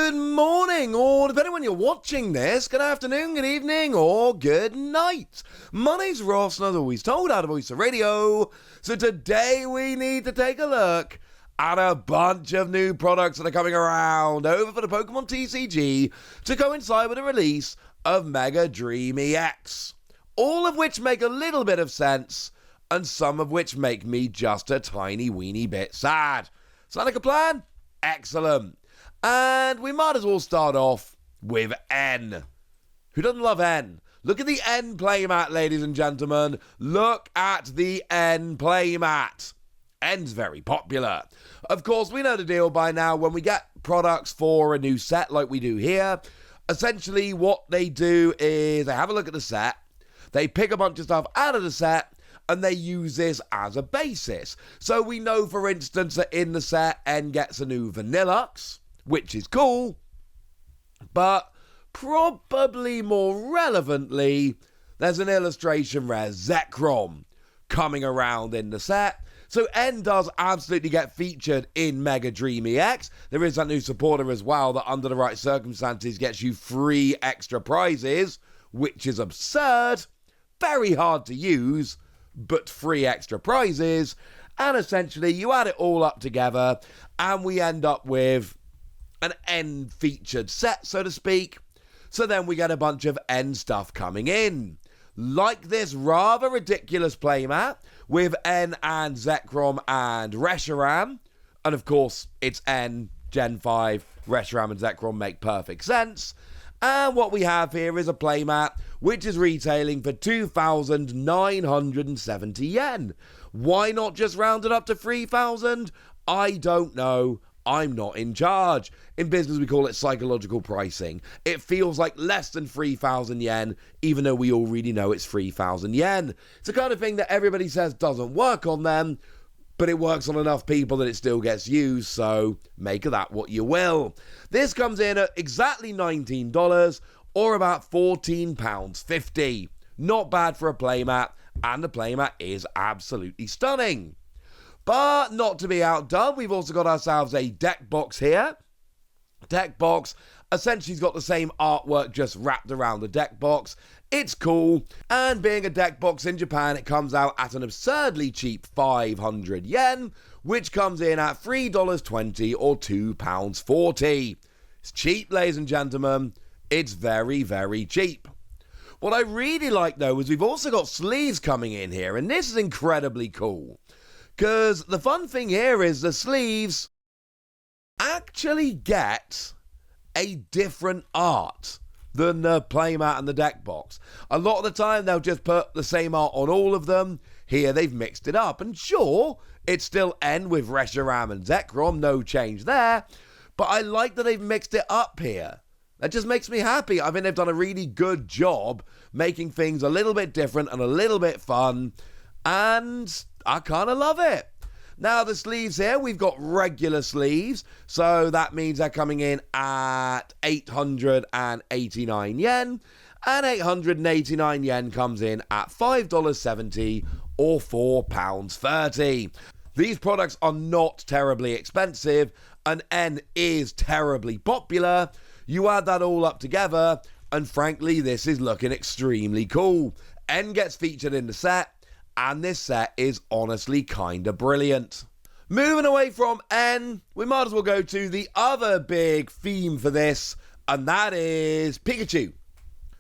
Good morning, or depending when you're watching this, good afternoon, good evening, or good night. My name's Ross, and as always told, out of Voice of Radio. So today we need to take a look at a bunch of new products that are coming around over for the Pokémon TCG to coincide with the release of Mega Dream EX. All of which make a little bit of sense, and some of which make me just a tiny weeny bit sad. Sound like a plan? Excellent. And we might as well start off with N. Who doesn't love N? Look at the N playmat, ladies and gentlemen. Look at the N playmat. N's very popular. Of course, we know the deal by now. When we get products for a new set like we do here, essentially what they do is they have a look at the set, they pick a bunch of stuff out of the set, and they use this as a basis. So we know, for instance, that in the set, N gets a new Vanillux, which is cool, but probably more relevantly, there's an illustration rare Zekrom coming around in the set. So N does absolutely get featured in Mega Dream EX. There is that new supporter as well that under the right circumstances gets you free extra prizes, which is absurd, very hard to use, but free extra prizes. And essentially you add it all up together and we end up with an N featured set, so to speak. So then we get a bunch of N stuff coming in, like this rather ridiculous playmat with N and Zekrom and Reshiram. And of course it's N, Gen 5, Reshiram and Zekrom make perfect sense. And what we have here is a playmat which is retailing for 2,970 yen. Why not just round it up to 3,000? I don't know. I'm not in charge. In business, we call it psychological pricing. It feels like less than 3,000 yen, even though we all really know it's 3,000 yen. It's the kind of thing that everybody says doesn't work on them, but it works on enough people that it still gets used, so make of that what you will. This comes in at exactly $19, or about £14.50. Not bad for a playmat, and the playmat is absolutely stunning. But not to be outdone, we've also got ourselves a deck box here. Deck box essentially's got the same artwork just wrapped around the deck box. It's cool, and being a deck box in Japan, it comes out at an absurdly cheap 500 yen, which comes in at $3.20 or £2.40. It's cheap, ladies and gentlemen. It's very, very cheap. What I really like, though, is we've also got sleeves coming in here, and this is incredibly cool. Because the fun thing here is the sleeves actually get a different art than the playmat and the deck box. A lot of the time they'll just put the same art on all of them. Here they've mixed it up. And sure, it's still N with Reshiram and Zekrom, no change there. But I like that they've mixed it up here. That just makes me happy. I think they've done a really good job making things a little bit different and a little bit fun. And I kind of love it. Now the sleeves here, we've got regular sleeves. So that means they're coming in at 889 yen. And 889 yen comes in at $5.70 or £4.30. These products are not terribly expensive. And N is terribly popular. You add that all up together. And frankly, this is looking extremely cool. N gets featured in the set. And this set is honestly kinda brilliant. Moving away from N, we might as well go to the other big theme for this, and that is Pikachu.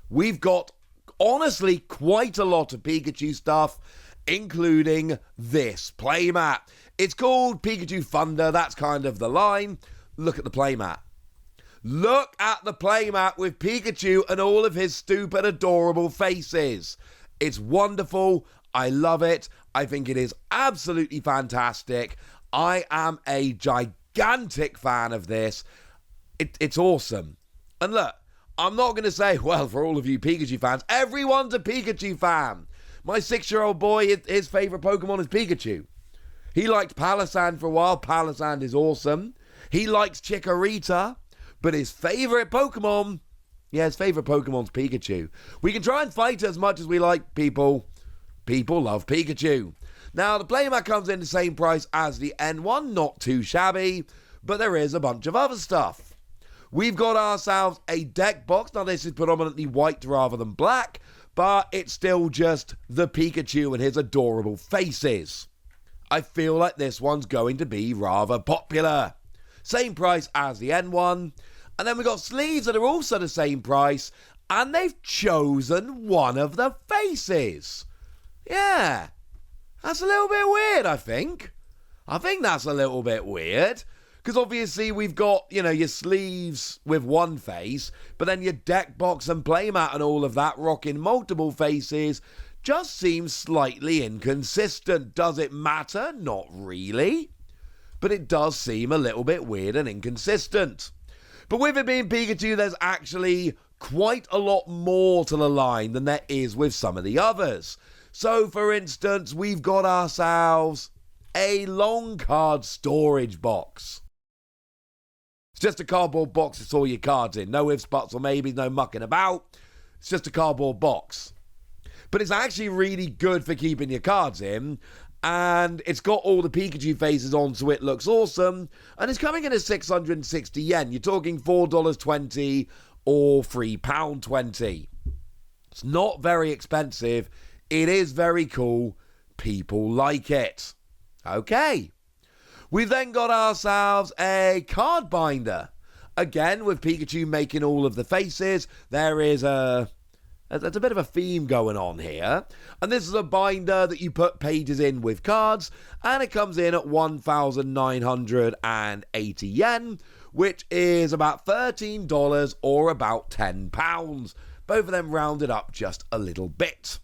We've got, honestly, quite a lot of Pikachu stuff, including this playmat. It's called Pikachu Thunder, that's kind of the line. Look at the playmat. Look at the playmat with Pikachu and all of his stupid, adorable faces. It's wonderful. I love it. I think it is absolutely fantastic. I am a gigantic fan of this. It's awesome. And look, I'm not going to say, well, for all of you Pikachu fans, everyone's a Pikachu fan. My 6-year-old boy, his favourite Pokemon is Pikachu. He liked Palossand for a while. Palossand is awesome. He likes Chikorita, but his favourite Pokemon, his favourite Pokemon's Pikachu. We can try and fight as much as we like, people. People love Pikachu. Now, the playmat comes in the same price as the N1, not too shabby, but there is a bunch of other stuff. We've got ourselves a deck box. Now, this is predominantly white rather than black, but it's still just the Pikachu and his adorable faces. I feel like this one's going to be rather popular. Same price as the N1. And then we've got sleeves that are also the same price, and they've chosen one of the faces. Yeah, that's a little bit weird, I think. I think that's a little bit weird. Because obviously we've got, your sleeves with one face, but then your deck box and playmat and all of that rocking multiple faces just seems slightly inconsistent. Does it matter? Not really. But it does seem a little bit weird and inconsistent. But with it being Pikachu, there's actually quite a lot more to the line than there is with some of the others. So, for instance, we've got ourselves a long card storage box. It's just a cardboard box with all your cards in. No ifs, buts, or maybes, no mucking about. It's just a cardboard box. But it's actually really good for keeping your cards in. And it's got all the Pikachu faces on, so it looks awesome. And it's coming in at 660 yen. You're talking $4.20 or £3.20. It's not very expensive. It is very cool. People like it. Okay. We've then got ourselves a card binder. Again, with Pikachu making all of the faces, there's a bit of a theme going on here. And this is a binder that you put pages in with cards, and it comes in at 1,980 yen, which is about $13 or about £10. Both of them rounded up just a little bit.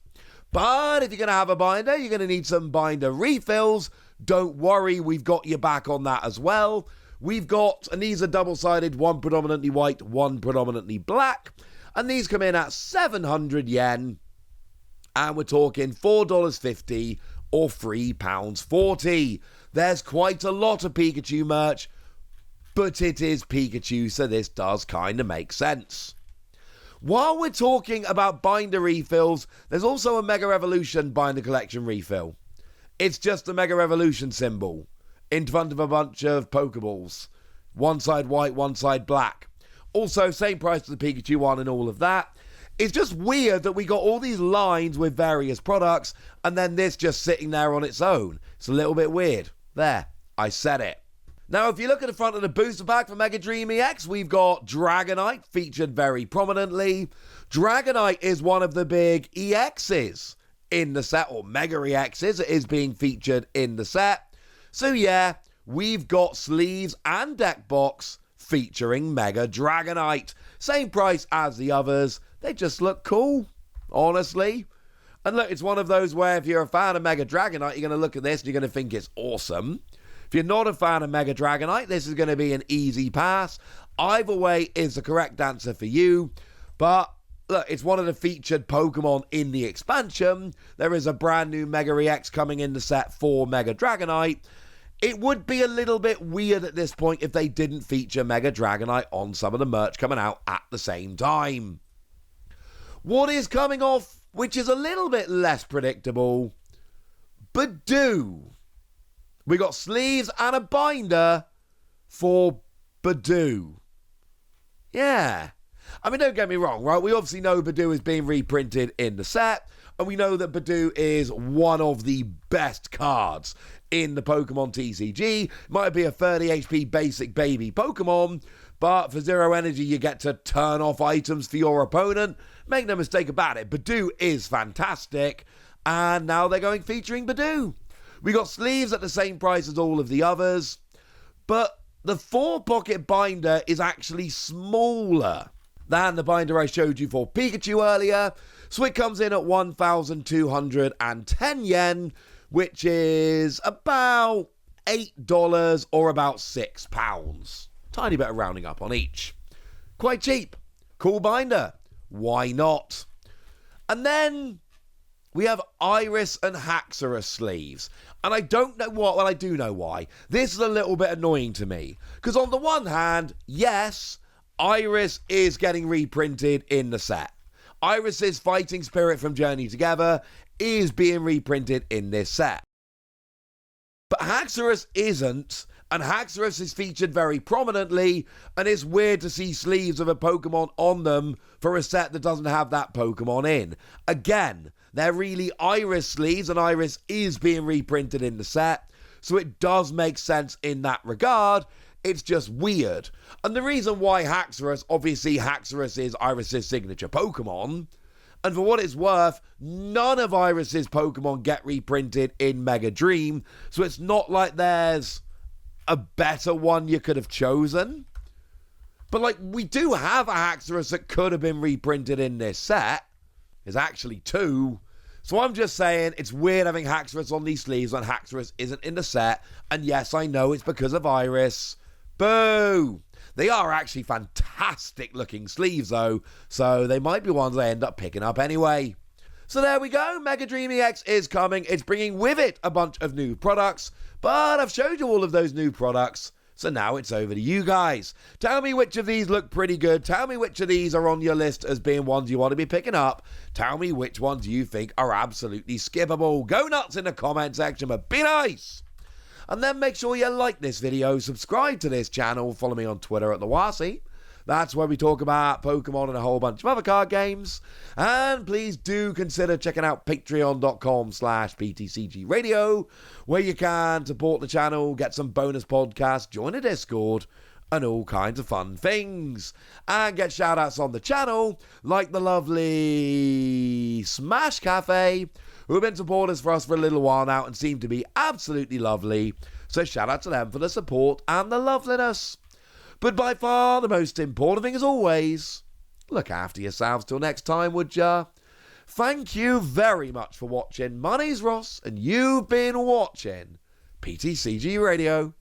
But if you're going to have a binder, you're going to need some binder refills. Don't worry, we've got your back on that as well. We've got, and these are double-sided, one predominantly white, one predominantly black. And these come in at 700 yen. And we're talking $4.50 or £3.40. There's quite a lot of Pikachu merch, but it is Pikachu, so this does kind of make sense. While we're talking about binder refills, there's also a Mega Revolution binder collection refill. It's just a Mega Revolution symbol in front of a bunch of Pokeballs. One side white, one side black. Also, same price as the Pikachu one and all of that. It's just weird that we got all these lines with various products and then this just sitting there on its own. It's a little bit weird. There, I said it. Now, if you look at the front of the booster pack for Mega Dream EX, we've got Dragonite featured very prominently. Dragonite is one of the big EXs in the set, or Mega EXs. It is being featured in the set. So yeah, we've got sleeves and deck box featuring Mega Dragonite. Same price as the others. They just look cool, honestly. And look, it's one of those where if you're a fan of Mega Dragonite, you're going to look at this and you're going to think it's awesome. If you're not a fan of Mega Dragonite, this is going to be an easy pass. Either way is the correct answer for you. But look, it's one of the featured Pokemon in the expansion. There is a brand new Mega EX coming in the set for Mega Dragonite. It would be a little bit weird at this point if they didn't feature Mega Dragonite on some of the merch coming out at the same time. What is coming off, which is a little bit less predictable, Budew. We got sleeves and a binder for Budew. Yeah. I mean, don't get me wrong, right? We obviously know Budew is being reprinted in the set, and we know that Budew is one of the best cards in the Pokemon TCG. Might be a 30 HP basic baby Pokemon, but for 0 energy, you get to turn off items for your opponent. Make no mistake about it, Budew is fantastic, and now they're going featuring Budew. We got sleeves at the same price as all of the others, but the 4-pocket binder is actually smaller than the binder I showed you for Pikachu earlier. So it comes in at 1,210 yen, which is about $8 or about £6. Tiny bit of rounding up on each. Quite cheap. Cool binder. Why not? And then we have Iris and Haxorus sleeves. And I don't know what, well, I do know why. This is a little bit annoying to me. Because on the one hand, yes, Iris is getting reprinted in the set. Iris's fighting spirit from Journey Together is being reprinted in this set. But Haxorus isn't, And Haxorus is featured very prominently, and it's weird to see sleeves of a Pokemon on them for a set that doesn't have that Pokemon in. Again, they're really Iris sleeves, and Iris is being reprinted in the set, so it does make sense in that regard. It's just weird. And the reason why Haxorus, obviously Haxorus is Iris's signature Pokemon, and for what it's worth, none of Iris's Pokemon get reprinted in Mega Dream, so it's not like there's a better one you could have chosen. But like, we do have a Haxorus that could have been reprinted in this set. There's actually two. So I'm just saying, it's weird having Haxorus on these sleeves when Haxorus isn't in the set. And yes, I know it's because of Iris. Boo! They are actually fantastic looking sleeves though, so they might be ones I end up picking up anyway. So there we go, Mega Dream EX is coming. It's bringing with it a bunch of new products, but I've showed you all of those new products, so now it's over to you guys. Tell me which of these look pretty good. Tell me which of these are on your list as being ones you want to be picking up. Tell me which ones you think are absolutely skippable. Go nuts in the comment section, but be nice. And then make sure you like this video, subscribe to this channel, follow me on Twitter at TheWasi. That's where we talk about Pokemon and a whole bunch of other card games. And please do consider checking out patreon.com/PTCGradio, where you can support the channel, get some bonus podcasts, join a Discord, and all kinds of fun things. And get shout-outs on the channel, like the lovely Smash Cafe, who have been supporters for us for a little while now and seem to be absolutely lovely. So shout out to them for the support and the loveliness. But by far the most important thing, as always, look after yourselves till next time, would ya? Thank you very much for watching. My name's Ross, and you've been watching PTCG Radio.